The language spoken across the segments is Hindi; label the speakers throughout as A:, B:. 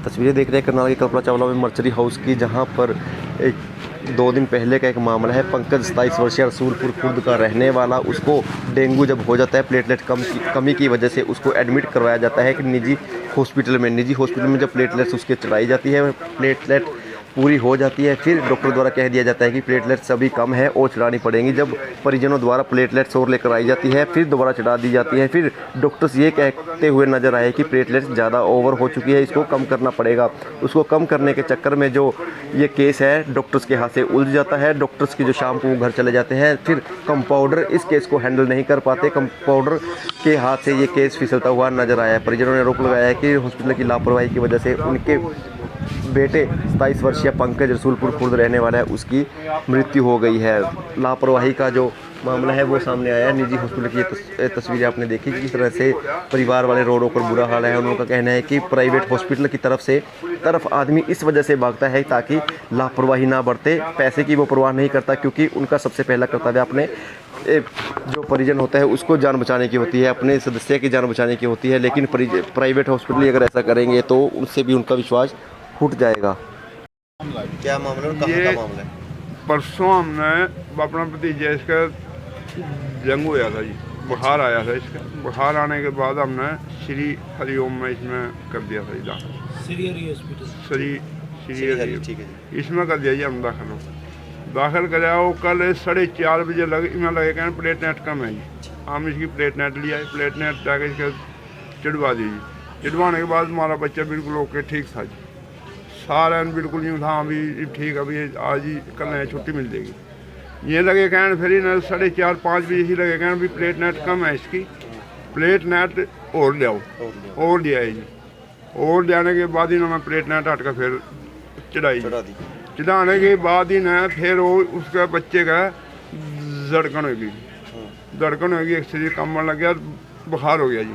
A: तस्वीरें देख रहे हैं करनाल के कल्पना चावला में मर्चरी हाउस की, जहां पर 2 दिन पहले का एक मामला है। पंकज 27 वर्षीय रसूलपुर खुर्द का रहने वाला, उसको डेंगू जब हो जाता है प्लेटलेट कमी की वजह से उसको एडमिट करवाया जाता है कि निजी हॉस्पिटल में जब प्लेटलेट्स उसके चढ़ाई जाती है, प्लेटलेट पूरी हो जाती है, फिर डॉक्टर द्वारा कह दिया जाता है कि प्लेटलेट्स अभी कम है और चढ़ानी पड़ेंगी। जब परिजनों द्वारा प्लेटलेट्स और लेकर आई जाती है, फिर दोबारा चढ़ा दी जाती है। फिर डॉक्टर्स ये कहते हुए नजर आए कि प्लेटलेट्स ज़्यादा ओवर हो चुकी है, इसको कम करना पड़ेगा। उसको कम करने के चक्कर में जो ये केस है डॉक्टर्स के हाथ से उलझ जाता है। डॉक्टर्स की जो शाम को घर चले जाते हैं, फिर कंपाउंडर इस केस को हैंडल नहीं कर पाते। कंपाउंडर के हाथ से ये केस फिसलता हुआ नजर आया है। परिजनों ने आरोप लगाया है कि हॉस्पिटल की लापरवाही की वजह से उनके बेटे 27 वर्षीय पंकज रसूलपुर खुर्द रहने वाला है, उसकी मृत्यु हो गई है। लापरवाही का जो मामला है वो सामने आया है। निजी हॉस्पिटल की तस्वीरें आपने देखी कि किस तरह से परिवार वाले रो रो कर बुरा हाल है। उनका कहना है कि प्राइवेट हॉस्पिटल की तरफ आदमी इस वजह से भागता है ताकि लापरवाही ना बरते। पैसे की वो परवाह नहीं करता, क्योंकि उनका सबसे पहला कर्तव्य अपने जो परिजन होता है उसको जान बचाने की होती है, अपने सदस्य की जान बचाने की होती है। लेकिन प्राइवेट हॉस्पिटल अगर ऐसा करेंगे तो उनसे भी उनका विश्वास फूट जाएगा। क्या मामला है, कहाँ का मामला है?
B: परसों हमने अपना भतीजा इसका जंग होया था जी, बुखार आया था इसका। बुखार आने के बाद हमने श्री हरिओम में इसमें कर दिया था जी दाखिल। श्री हरि
A: ठीक है जी।
B: इसमें कर दिया जी हम दाखिल कराया। वो कल 4:30 बजे लगे कहने प्लेटनेट कम है जी। हम इसकी प्लेटनेट लिया, प्लेटनेट जाके इसका चिड़वा दी जी। चिड़वाने के बाद हमारा बच्चा बिल्कुल ओके ठीक था जी, सारा बिल्कुल यूँ था अभी ठीक, अभी आज ही कल छुट्टी मिल जाएगी। ये लगे कहने फिर ही 4:30-5 बजे ही लगे कहने भी प्लेट नेट कम है इसकी, प्लेट नेट और ले आओ। और लिया है जी। और ले आने के बाद ही ना मैं प्लेट नेट हट कर फिर चढ़ाई। चढ़ाने के बाद ही ना फिर वो उसका बच्चे का धड़कन होगी, एक्सीडेंट कम लग गया, बुखार हो गया जी।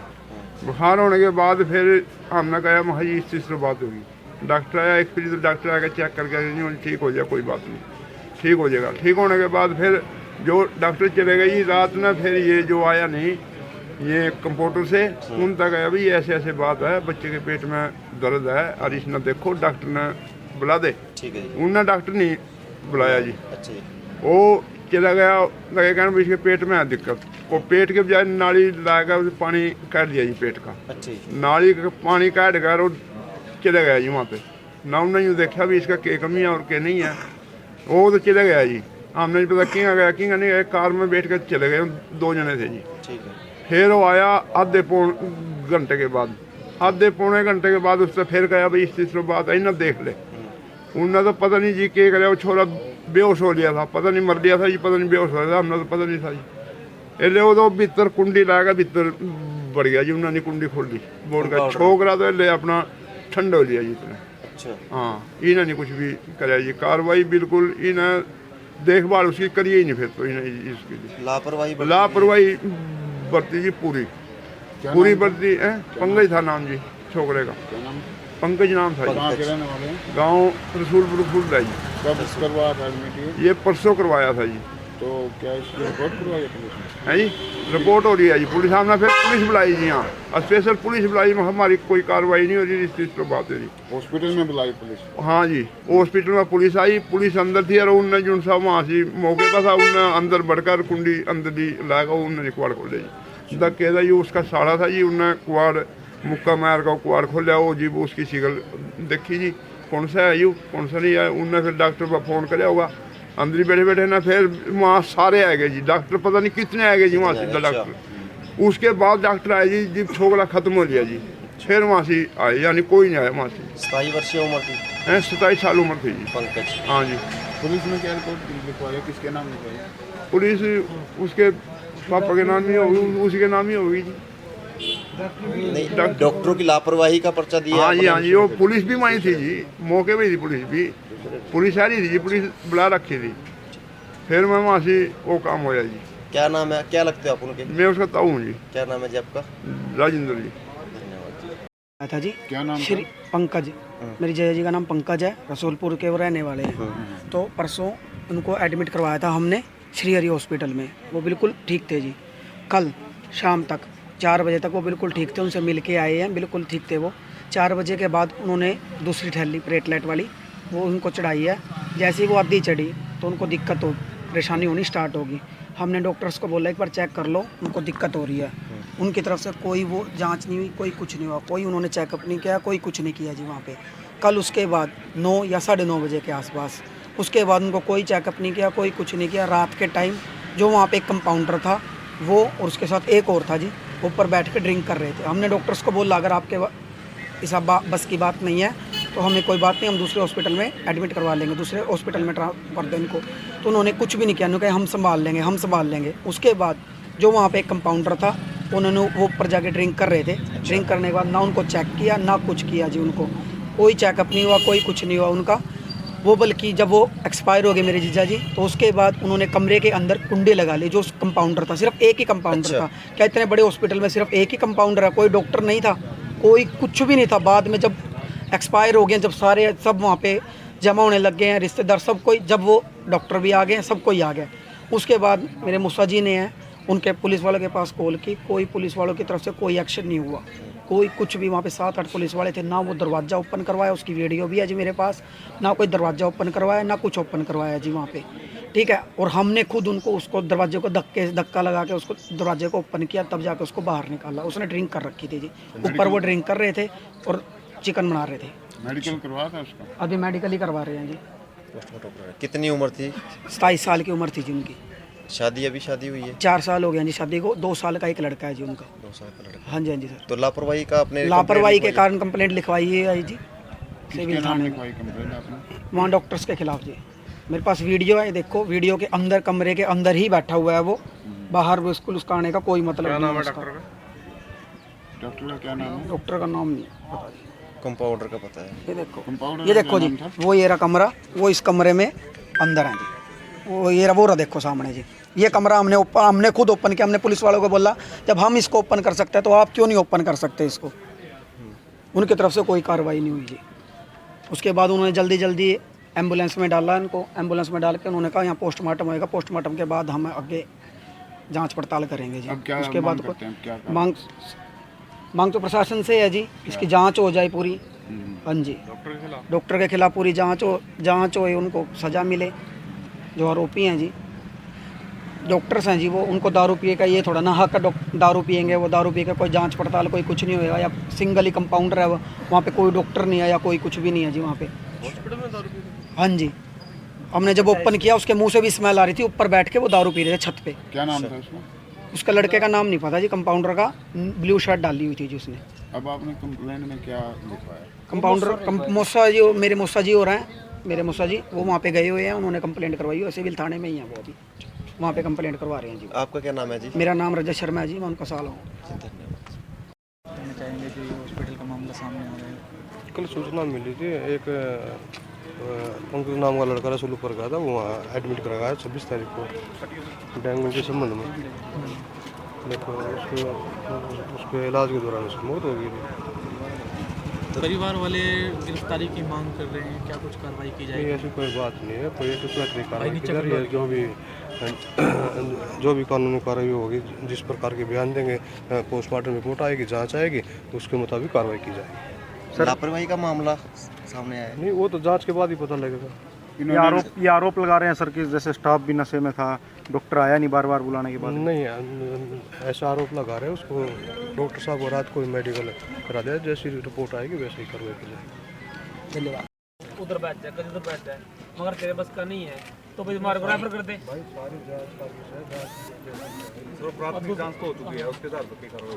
B: बुखार होने के बाद फिर हमने कहा महा जी इस चीज़ से बात होगी। डॉक्टर आया, एक फिर डॉक्टर आकर चेक करके नहीं ठीक हो जाए, कोई बात नहीं, ठीक हो जाएगा। ठीक होने के बाद फिर जो डॉक्टर चले गए रात में, फिर ये जो आया नहीं ये कंप्यूटर से उन तक आया भाई ऐसे ऐसे बात है, बच्चे के पेट में दर्द है और इसने देखो डॉक्टर ने बुला दे।
A: ठीक है।
B: उनने डॉक्टर नहीं बुलाया जी।
A: अच्छा।
B: वो चला गया, लगे कहना इसके पेट में है दिक्कत। वो पेट के बजाय नाली लाएगा, पानी काट दिया जी पेट का।
A: अच्छा।
B: नाली का पानी काट कर वो चला गया जी वहाँ पे। ना उन्होंने यूँ देखा भी इसका क्या कमी है और क्या नहीं है, वो तो चला गया जी। हमने नहीं पता किंगा गया किंगा नहीं गया, कार में बैठ कर चले गए, 2 जने थे जी।
A: ठीक है।
B: फिर वो आया आधे पौने घंटे के बाद, उससे फिर कहा भाई इस तीसरी बात आई ना देख ले। उन्होंने तो पता नहीं जी क्या करे, वो छोरा बेहोश हो लिया था, पता नहीं मर लिया था जी, पता नहीं बेहोश हो गया था, हमने तो पता नहीं था जी। इसलिए वो तो भीतर कुंडी लाएगा, भीतर बढ़ गया जी। उन्होंने कुंडी खोल दी बोर्ड का, छोकरा तो ले अपना ठंडा हो लिया जी इतने।
A: अच्छा।
B: हाँ, इन्हें नहीं कुछ भी कराया जी, कार्रवाई बिल्कुल इन्हें देखभाल उसकी करिए ही नहीं। फिर तो इन्हें इसकी लापरवाही बरती जी, पूरी बरती है। पंकज था नाम जी छोकरे का, पंकज नाम था जी। गाँव रसूलपुर खुर्द है जी।
C: कब करवाया था एडमिट?
B: ये परसों करवाया था जी।
C: तो क्या इसकी रिपोर्ट करवाई पुलिस ने?
B: है जी, रिपोर्ट हो रही है जी। पुलिस हमने फिर पुलिस बुलाई जी, यहाँ स्पेशल पुलिस बुलाई, हमारी कोई कार्रवाई नहीं हो रही इस चीज़ पर बात है जी।
C: हॉस्पिटल में बुलाई पुलिस?
B: हाँ जी, हॉस्पिटल में पुलिस आई, पुलिस अंदर थी और उनने जो सा वहाँ से मौके पर था उनने अंदर बढ़कर कुंडी अंदर दी लाएगा, उन्होंने कुआड़ खोले जी। धक्के था जी, उसका साड़ा था जी, उनने कुआड़ मुक्का मार का कुआड़ खोलिया। वो जी उसकी शिकल देखी जी, कौन सा है यू कौन सा नहीं है। उनने फिर डॉक्टर पर फ़ोन कराया होगा, अंदर ही बैठे ना। फिर वहाँ सारे आ गए जी, डॉक्टर पता नहीं कितने आ गए जी वहाँ से डॉक्टर। उसके बाद डॉक्टर आए जी, जब छोकरा खत्म हो लिया जी, फिर वहाँ से आए, यानी कोई नहीं आया वहाँ से।
A: 27 वर्षीय उम्र थी।
B: 27 साल उम्र थी जी
A: पंकज।
B: हाँ जी।
C: पुलिस ने क्या रिपोर्ट लिखवाई, किसके नाम लिखवाई?
B: पुलिस उसके पापा के नाम ही होगी, उसी के नाम ही होगी जी।
A: डॉक्टरों की लापरवाही का पर्चा दिया।
B: हाँ जी, हाँ जी। वो पुलिस भी वहीं थी जी, मौके पे थी पुलिस आ रही थी जी, पुलिस बुला रखी थी। फिर मैं वहाँ से वो काम होया जी।
A: क्या नाम है, क्या लगते हो आप उनके?
B: मैं उसका ताऊ हूँ जी।
A: क्या नाम है जी आपका?
B: राजेंद्र जी।
D: था जी।
C: क्या नाम?
D: श्री पंकज। मेरी जया जी का नाम पंकज है, रसूलपुर के वो रहने वाले हैं। तो परसों उनको एडमिट करवाया था हमने श्री हरि हॉस्पिटल में। वो बिल्कुल ठीक थे जी। कल शाम तक 4 बजे तक वो बिल्कुल ठीक थे, उनसे मिल के आए हैं, बिल्कुल ठीक थे वो। 4 बजे के बाद उन्होंने दूसरी थैली प्लेटलेट वाली वो उनको चढ़ाई है। जैसे ही वो आधी चढ़ी तो उनको दिक्कत हो परेशानी होनी स्टार्ट होगी। हमने डॉक्टर्स को बोला एक बार चेक कर लो, उनको दिक्कत हो रही है। उनकी तरफ से कोई वो जांच नहीं हुई, कोई कुछ नहीं हुआ, कोई उन्होंने चेकअप नहीं किया, कोई कुछ नहीं किया जी वहाँ पे। कल उसके बाद 9 या 9:30 बजे के आसपास उसके बाद उनको कोई चेकअप नहीं किया, कोई कुछ नहीं किया। रात के टाइम जो वहाँ पे एक कंपाउंडर था वो और उसके साथ एक और था जी, ऊपर बैठ के ड्रिंक कर रहे थे। हमने डॉक्टर्स को बोला अगर आपके इस बस की बात नहीं है तो हमें कोई बात नहीं, हम दूसरे हॉस्पिटल में एडमिट करवा लेंगे, दूसरे हॉस्पिटल में ट्रांसफर कर दें इनको। तो उन्होंने कुछ भी नहीं किया, उन्होंने कहा हम संभाल लेंगे। उसके बाद जो वहाँ पे एक कंपाउंडर था उन्होंने वो ऊपर जाके ड्रिंक कर रहे थे। ड्रिंक करने के बाद ना उनको चेक किया ना कुछ किया जी, उनको कोई चेकअप नहीं हुआ, कोई कुछ नहीं हुआ उनका। वो बल्कि जब वो एक्सपायर हो गए मेरे जीजा जी तो उसके बाद उन्होंने कमरे के अंदर कुंडे लगा लिए। जो कंपाउंडर था सिर्फ एक ही कंपाउंडर था। क्या इतने बड़े हॉस्पिटल में सिर्फ एक ही कंपाउंडर है? कोई डॉक्टर नहीं था, कोई कुछ भी नहीं था। बाद में जब एक्सपायर हो गए, जब सारे सब वहाँ पे जमा होने लग गए हैं रिश्तेदार सब कोई, जब वो डॉक्टर भी आ गए, सब कोई आ गया। उसके बाद मेरे मुस्सा जी ने उनके पुलिस वालों के पास कॉल की, कोई पुलिस वालों की तरफ से कोई एक्शन नहीं हुआ, कोई कुछ भी। वहाँ पे 7-8 पुलिस वाले थे, ना वो दरवाज़ा ओपन करवाया, उसकी वीडियो भी है जी मेरे पास, ना कोई दरवाज़ा ओपन करवाया ना कुछ ओपन करवाया जी वहाँ पे, ठीक है। और हमने खुद उनको उसको दरवाजे को धक्का लगा के उसको दरवाजे को ओपन किया, तब जाके उसको बाहर निकाला। उसने ड्रिंक कर रखी थी जी, ऊपर वो ड्रिंक कर रहे थे और चिकन बना रहे थे।
C: मेडिकल करवाया था उसका?
D: अभी मेडिकल ही करवा रहे हैं जी।
A: कितनी उम्र थी?
D: 27 साल की उम्र थी जी उनकी।
A: अभी शादी हुई है?
D: 4 साल हो गए हैं जी शादी को। 2 साल का एक लड़का है जी उनका।
A: 2 साल का लड़का।
D: हाँ जी, हाँ जी सर।
A: तो लापरवाही का आपने
D: लापरवाही के कारण कंप्लेंट लिखवाई है जी सिविल
C: नाम
D: थाने में,
C: लिखवाई कंप्लेंट आपने?
D: वहाँ डॉक्टर्स के खिलाफ जी। मेरे पास वीडियो है, देखो वीडियो के अंदर कमरे के अंदर ही बैठा हुआ है वो, बाहर बिल्कुल उसका आने का कोई मतलब नहीं है उसका।
C: डॉक्टर का क्या नाम है?
D: डॉक्टर का नाम नहीं पता जी।
A: कंपाउंडर का पता है।
C: कंपाउंडर
D: ये देखो जी, वो ये रहा कमरा, वो इस कमरे में अंदर है जी, वो ये रहा देखो सामने जी। ये कमरा हमने खुद ओपन किया। हमने पुलिस वालों को बोला जब हम इसको ओपन कर सकते हैं तो आप क्यों नहीं ओपन कर सकते इसको? उनकी तरफ से कोई कार्रवाई नहीं हुई जी। उसके बाद उन्होंने जल्दी एम्बुलेंस में डाला इनको। एम्बुलेंस में डाल के उन्होंने कहा यहाँ पोस्टमार्टम होएगा, पोस्टमार्टम के बाद हम आगे जांच पड़ताल करेंगे जी।
C: अब क्या
D: उसके बाद
C: करते हैं? क्या
D: मांग तो प्रशासन से है जी, इसकी जांच हो जाए पूरी। हाँ जी, डॉक्टर के खिलाफ पूरी जांच हो, उनको सज़ा मिले जो आरोपी हैं जी। डॉक्टर्स हैं जी वो, उनको दारू पिए का ये थोड़ा ना हक दारू पिएंगे, वो दारू पिए का कोई जांच पड़ताल कोई कुछ नहीं होएगा। या सिंगल ही कंपाउंडर है वो, वहाँ पे कोई डॉक्टर नहीं है या कोई कुछ भी नहीं है जी वहाँ पे। हॉस्पिटल में दारू पी? हाँ जी, हमने जब ओपन किया उसके मुंह से भी स्मेल आ रही थी, ऊपर बैठ के वो दारू पी रहे थे छत पे।
C: क्या नाम था उसका?
D: उसका लड़के का नाम नहीं पता जी, कंपाउंडर का। ब्लू शर्ट डाली हुई थी जी उसने।
C: अब आपने कंप्लेंट में क्या लिखवाया?
D: कंपाउंडर मुस्सा जी, मेरे मुस्सा जी हो रहे हैं, मेरे मुस्सा जी वो वहाँ पे गए हुए हैं, उन्होंने कंप्लेंट करवाई है। सिविल थाने में ही है वो, अभी वहाँ पे कंप्लेंट करवा रहे हैं जी।
A: आपका क्या नाम है जी?
D: मेरा नाम रजत शर्मा है जी, मैं उनका साल हूँ।
E: कहना चाहेंगे कि हॉस्पिटल का मामला सामने आ रहा है।
F: कल सूचना मिली थी, एक पंकज नाम का लड़का रसूलपुर का था, वो वहाँ एडमिट कराया है 26 तारीख को डेंगू के संबंध में। देखो उसके इलाज के दौरान उसकी मौत हो गई थी।
E: परिवार वाले गिरफ्तारी की मांग कर रहे हैं, क्या कुछ कार्रवाई की
F: नहीं,
E: जाएगी?
F: ऐसी कोई बात नहीं है, कोई दूसरा तरीका कार्रवाई की जा रही है। जो भी कानूनी कार्रवाई होगी, जिस प्रकार के बयान देंगे, पोस्टमार्टम रिपोर्ट आएगी, जांच आएगी, तो उसके मुताबिक कार्रवाई की जाएगी।
A: लापरवाही का मामला सामने आया है?
F: नहीं, वो तो जांच के बाद ही पता लगेगा।
G: ये आरोप लगा रहे हैं सर कि जैसे स्टाफ भी नशे में था, डॉक्टर आया नहीं बार बुलाने के बाद।
F: नहीं, ऐसा आरोप लगा रहे हैं। उसको डॉक्टर साहब को रात को ही मेडिकल करा दिया, जैसी रिपोर्ट आएगी वैसे ही कार्रवाई की जाएगी।
E: धन्यवाद। उधर बैठ जाए, कल उधर बैठ जाए, मगर तेरे बस का नहीं है तो फिर हमारे को रेफर कर दे।
F: भाई सारी जांच का विषय है,
G: प्राथमिक जांच तो हो चुकी है, उसके आधार पर की कार्रवाई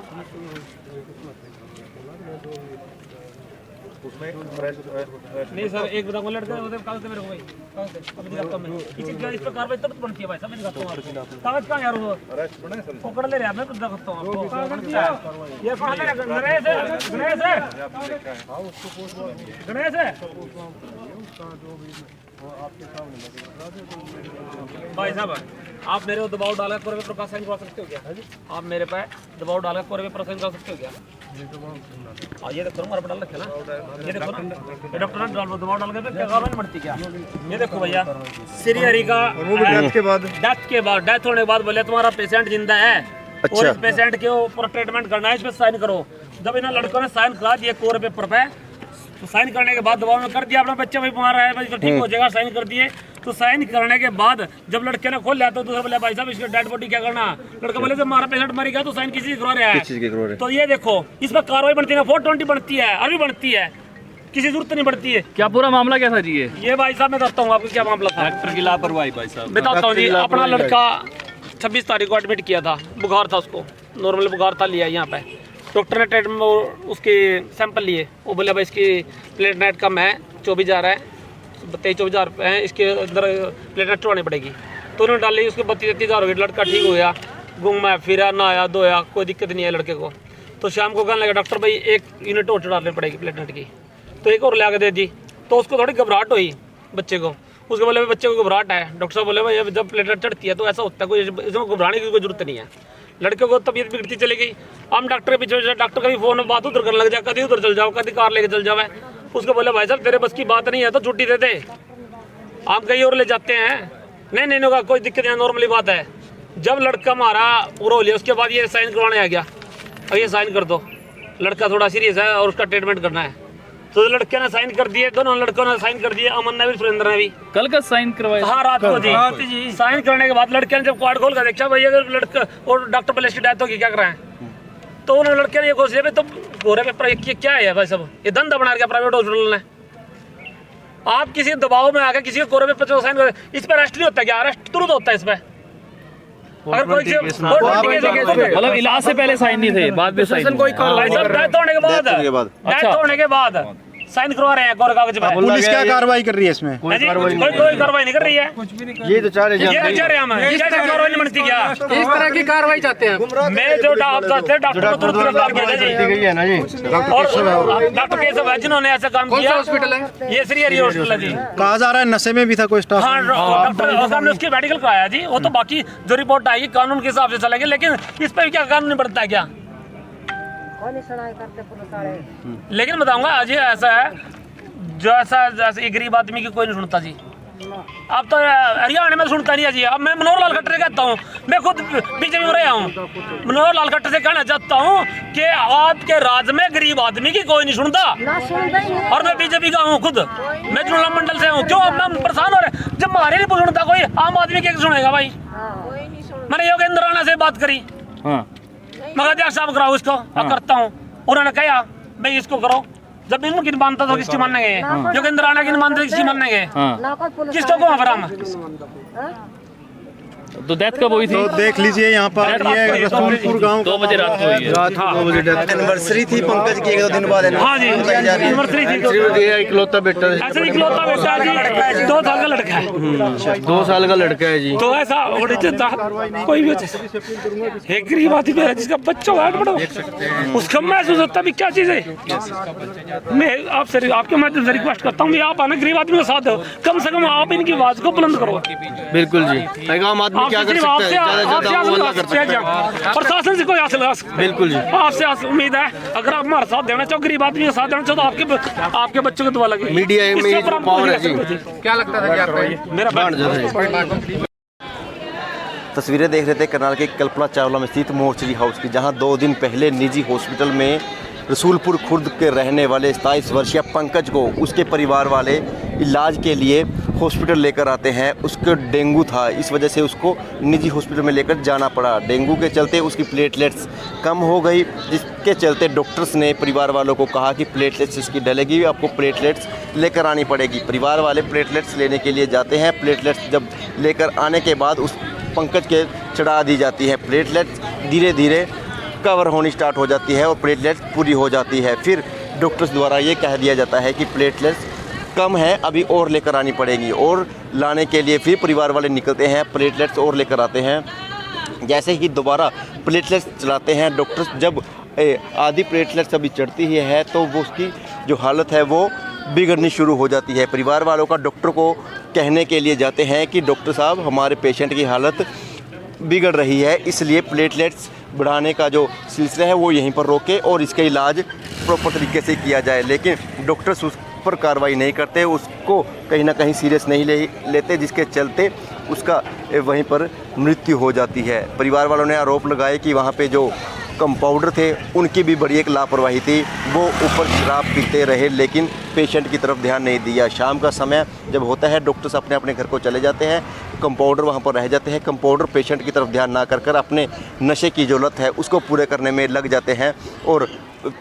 G: उसमें
E: नहीं सर, एक बताऊंगा लड़का उधर कागज दे मेरे को भाई, कागज दे, अभी दिखाता हूं मैं। इस पर कार्रवाई तब बनती है भाई साहब, मैं दिखाता हूं आपको। कागज कहां यार वो?
G: अरेस्ट बने सर?
E: पकड़ ले रहा, मैं तो दिखाता हूं आपको। ये कहां है? गणेश है, गणेश है, गणेश है भाई साहब। आप मेरे को दबाव डालकर कोर्ट में प्रकाश साइन करवा सकते हो क्या? आप मेरे पे दबाव डालकर कोर्ट में प्रकाश कर सकते हो क्या? ये देखो हमारा डाल रखे ना, ये देखो ना, ये डॉक्टर ने दबाव डाल के क्या कार्रवाई बढ़ती क्या? ये देखो भैया, श्री हरि का डेथ होने के बाद बोले तुम्हारा पेशेंट जिंदा है,
A: अच्छा।
E: और इस पेशेंट के ऊपर ट्रीटमेंट करना है, इस पे साइन करो। जब इन लड़कों ने साइन करा दिए कोरे पेपर पे, तो साइन करने के बाद दबाव में कर दिया, अपना बच्चा भाई बीमार है भाई तो ठीक हो जाएगा, साइन कर दिए। तो साइन करने के बाद जब लड़के ने खोल लिया तो दूसरा बोले भाई साहब इसकी डेड बॉडी क्या करना। लड़का बोले जब हमारा पेशेंट मर गया तो साइन किसी करवा रहा
A: किस चीज़ के करो रहे?
E: है। तो ये देखो इस पर कार्रवाई बनती है, 420 बनती है, अभी बनती है, किसी जरूरत नहीं पड़ती है।
H: क्या पूरा मामला क्या था जी?
E: ये भाई साहब मैं बताता हूँ आपको क्या मामला था।
H: डॉक्टर की लापरवाही भाई साहब।
E: बताता हूँ जी। अपना लड़का 26 तारीख को एडमिट किया था, बुखार था उसको, नॉर्मल बुखार था, लिया यहाँ पे डॉक्टर ने ट्रीटमेंट उसके सैंपल लिए। वो बोले भाई इसकी प्लेटलेट कम है, 24,000 है, 23-24,000 है, इसके अंदर प्लेटलेट चढ़ानी पड़ेगी। तो उन्होंने डाली, उसके 32-33,000 हो गए। लड़का ठीक हो गया, घूमा फिरा, नहाया धोया, कोई दिक्कत नहीं है लड़के को। तो शाम को कहने लगा डॉक्टर भाई 1 यूनिट और चढ़ानी पड़ेगी प्लेटलेट की। तो एक और ला के दे दी। तो उसको थोड़ी घबराहट हुई बच्चे को, उसको बोले भाई बच्चे को घबराहट है। डॉक्टर साहब बोले भाई जब प्लेटलेट चढ़ती है तो ऐसा होता है, कोई इसमें घबराने की कोई जरूरत नहीं है। लड़के को तबीयत बिगड़ती चली गई। हम डॉक्टर के पीछे, डॉक्टर का भी फोन बात उधर करने लग जाए, कभी उधर चल जाओ, कभी कार लेके चल जाओ। उसको बोले भाई साहब तेरे बस की बात नहीं है तो छुट्टी दे दे, आप कहीं और ले जाते हैं। नहीं होगा, कोई दिक्कत नहीं, नॉर्मली बात है। जब लड़का हमारा पूरा हो लिया उसके बाद ये साइन करवाने आ गया, अब ये साइन कर दो, लड़का थोड़ा सीरियस है और उसका ट्रीटमेंट करना है। तो लड़के ने साइन कर दिए, दोनों लड़कों ने साइन कर दिए, अमन ने भी सुरेंद्र ने भी।
H: कल का साइन करवाया?
E: हाँ रात को जी। साइन करने के बाद लड़के ने जब कार्ड खोल कर देखा भाई अगर लड़का और डॉक्टर पुलिस की डेथ होगी क्या कराएं, तो उन्होंने लड़के ने ये कोशिश भाई तो गोरे पेपर क्या है भाई सब, ये धंधा बना दिया प्राइवेट हॉस्पिटल ने। आप किसी दबाव में आकर किसी के कोरे पेपर साइन कर, इस पर अरेस्ट नहीं होता क्या? अरेस्ट तुरंत होता है इस पर। अगर कोई
H: मतलब इलाज से पहले साइन नहीं थे, बाद में साइन।
E: डेथ होने के बाद साइन करवा रहे हैं कोरे कागज पे।
G: पुलिस क्या कार्रवाई कर रही है इसमें?
E: कोई कार्रवाई नहीं कर रही है।
A: ये तो चाह रहे
E: ये चाह रहे हैं हम, ये कैसे कार्रवाई नहीं बनती क्या?
H: इस तरह की कार्रवाई चाहते हैं।
E: मैं जो डॉक्टर को तुरंत गिरफ्तार किया जी
A: है ना जी।
E: और डॉक्टर केशव है जिन्होंने ऐसा काम किया।
H: हॉस्पिटल है
E: ये श्री हरि हॉस्पिटल है जी।
G: कहा जा रहा है नशे में भी था कोई स्टाफ।
E: हाँ डॉक्टर साहब ने उसकी मेडिकल कराया जी। वो तो बाकी जो रिपोर्ट आएगी कानून के हिसाब से चलेगी, लेकिन इस पर क्या कानून नहीं बढ़ता है क्या? लेकिन बताऊंगा आज ये ऐसा है जो जैसे एक गरीब आदमी की कोई नहीं सुनता जी। अब तो हरियाणा में सुनता नहीं है जी। अब मैं मनोहर लाल खट्टर कहता हूँ, मैं खुद बीजेपी में रहा हूँ। मनोहर लाल खट्टर से कहना चाहता हूँ कि आपके राज्य में गरीब आदमी की कोई नहीं सुनता, और मैं बीजेपी का हूँ खुद, मैं चुनाव मंडल से हूँ। क्यों हम परेशान हो रहे? जब हमारे नहीं सुनता कोई, आम आदमी क्या सुनेगा भाई? मैंने योगेंद्र राणा से बात करी, मगर अध्यक्ष साहब कराओ इसको, मैं करता हूँ। उन्होंने कहा भाई इसको करो। जब इनकी मानता तो किसकी मानने गए? योगेंद्र राणा की मानते किसकी मानने गए? किसको को वहाँ पर हम?
H: तो डेथ कब हुई थी?
G: तो देख लीजिए यहाँ पर ये रसूलपुर गांव
H: 2 बजे रात को हुई है।
G: रात 2 बजे डेथ।
A: एनिवर्सरी थी पंकज की, 1-2 दिन बाद
E: हाँ जी एनिवर्सरी थी।
F: इकलौता बेटा
E: ऐसे इकलौता बेटा जी, 2 साल का लड़का है।
F: 2 साल का लड़का है जी।
E: तो ऐसा कोई भी एक गरीब आदमी है जिसका बच्चा हुआ, उसका महसूस होता भी क्या चीज़ है। मैं आपसे आपके माध्यम से रिक्वेस्ट करता हूँ, आप आना गरीब आदमी के साथ हो, कम से कम आप इनकी आवाज़ को बुलंद करो।
F: बिल्कुल जी, आम आदमी क्या कर सकता है? ज़्यादा वो अल्लाह कर सकता है।
E: प्रशासन से कोई हासिल
F: बिल्कुल जी।
E: आपसे उम्मीद है अगर आप हमारे साथ देना चाहो, गरीब आदमी का साथ देना चाहो, तो आपके बच्चों को दुआ लगे।
F: मीडिया में पावर है जी।
H: क्या लगता था कि आपका
E: मेरा
A: तस्वीरें देख रहे थे करनाल के कल्पना चावला में स्थित मोर्चरी हाउस की, जहां 2 दिन पहले निजी हॉस्पिटल में रसूलपुर खुर्द के रहने वाले 27 वर्षीय पंकज को उसके परिवार वाले इलाज के लिए हॉस्पिटल लेकर आते हैं। उसको डेंगू था, इस वजह से उसको निजी हॉस्पिटल में लेकर जाना पड़ा। डेंगू के चलते उसकी प्लेटलेट्स कम हो गई, जिसके चलते डॉक्टर्स ने परिवार वालों को कहा कि प्लेटलेट्स इसकी डलेगी, आपको प्लेटलेट्स लेकर आनी पड़ेगी। परिवार वाले प्लेटलेट्स लेने के लिए जाते हैं। प्लेटलेट्स जब लेकर आने के बाद उस पंकज के चढ़ा दी जाती है। प्लेटलेट्स धीरे धीरे कवर होनी स्टार्ट हो जाती है और प्लेटलेट्स पूरी हो जाती है। फिर डॉक्टर्स द्वारा ये कह दिया जाता है कि प्लेटलेट्स कम है, अभी और लेकर आनी पड़ेगी, और लाने के लिए फिर परिवार वाले निकलते हैं, प्लेटलेट्स और लेकर आते हैं। जैसे ही दोबारा प्लेटलेट्स चलाते हैं डॉक्टर्स, जब आधी प्लेटलेट्स अभी चढ़ती ही है तो वो उसकी जो हालत है वो बिगड़नी शुरू हो जाती है। परिवार वालों का डॉक्टर को कहने के लिए जाते हैं कि डॉक्टर साहब हमारे पेशेंट की हालत बिगड़ रही है, इसलिए प्लेटलेट्स बढ़ाने का जो सिलसिला है वो यहीं पर रोके और इसका इलाज प्रॉपर तरीके से किया जाए। लेकिन डॉक्टर्स उस प्रॉपर कार्रवाई नहीं करते, उसको कहीं ना कहीं सीरियस नहीं लेते, जिसके चलते उसका वहीं पर मृत्यु हो जाती है। परिवार वालों ने आरोप लगाए कि वहाँ पे जो कंपाउंडर थे उनकी भी बड़ी एक लापरवाही थी, वो ऊपर शराब पीते रहे लेकिन पेशेंट की तरफ ध्यान नहीं दिया। शाम का समय जब होता है डॉक्टर्स अपने अपने घर को चले जाते हैं, कंपाउंडर वहाँ पर रह जाते हैं। कंपाउंडर पेशेंट की तरफ ध्यान ना कर अपने नशे की जो लत है उसको पूरे करने में लग जाते हैं और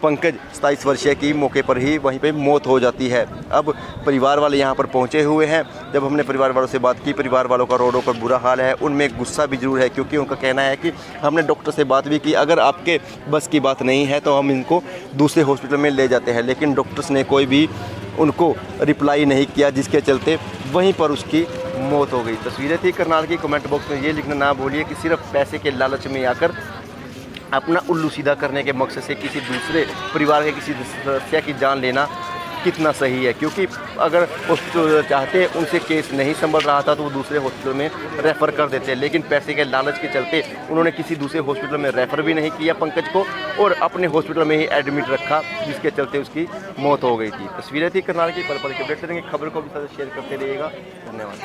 A: पंकज 27 वर्षीय की मौके पर ही वहीं पे मौत हो जाती है। अब परिवार वाले यहाँ पर पहुँचे हुए हैं। जब हमने परिवार वालों से बात की, परिवार वालों का रोडों पर बुरा हाल है, उनमें गुस्सा भी जरूर है क्योंकि उनका कहना है कि हमने डॉक्टर से बात भी की, अगर आपके बस की बात नहीं है तो हम इनको दूसरे हॉस्पिटल में ले जाते हैं, लेकिन डॉक्टर्स ने कोई भी उनको रिप्लाई नहीं किया, जिसके चलते वहीं पर उसकी मौत हो गई। तस्वीरें थी करनाल की। कमेंट बॉक्स में ये लिखना ना भूलिए कि सिर्फ पैसे के लालच में आकर अपना उल्लू सीधा करने के मकसद से किसी दूसरे परिवार के किसी सदस्य की जान लेना कितना सही है, क्योंकि अगर हॉस्पिटल चाहते उनसे केस नहीं संभल रहा था तो वो दूसरे हॉस्पिटल में रेफ़र कर देते, लेकिन पैसे के लालच के चलते उन्होंने किसी दूसरे हॉस्पिटल में रेफ़र भी नहीं किया पंकज को और अपने हॉस्पिटल में ही एडमिट रखा, जिसके चलते उसकी मौत हो गई थी। तस्वीरें थी करनाल की। पल पल के अपडेट करेंगे, खबर को भी साथ शेयर करते रहिएगा। धन्यवाद।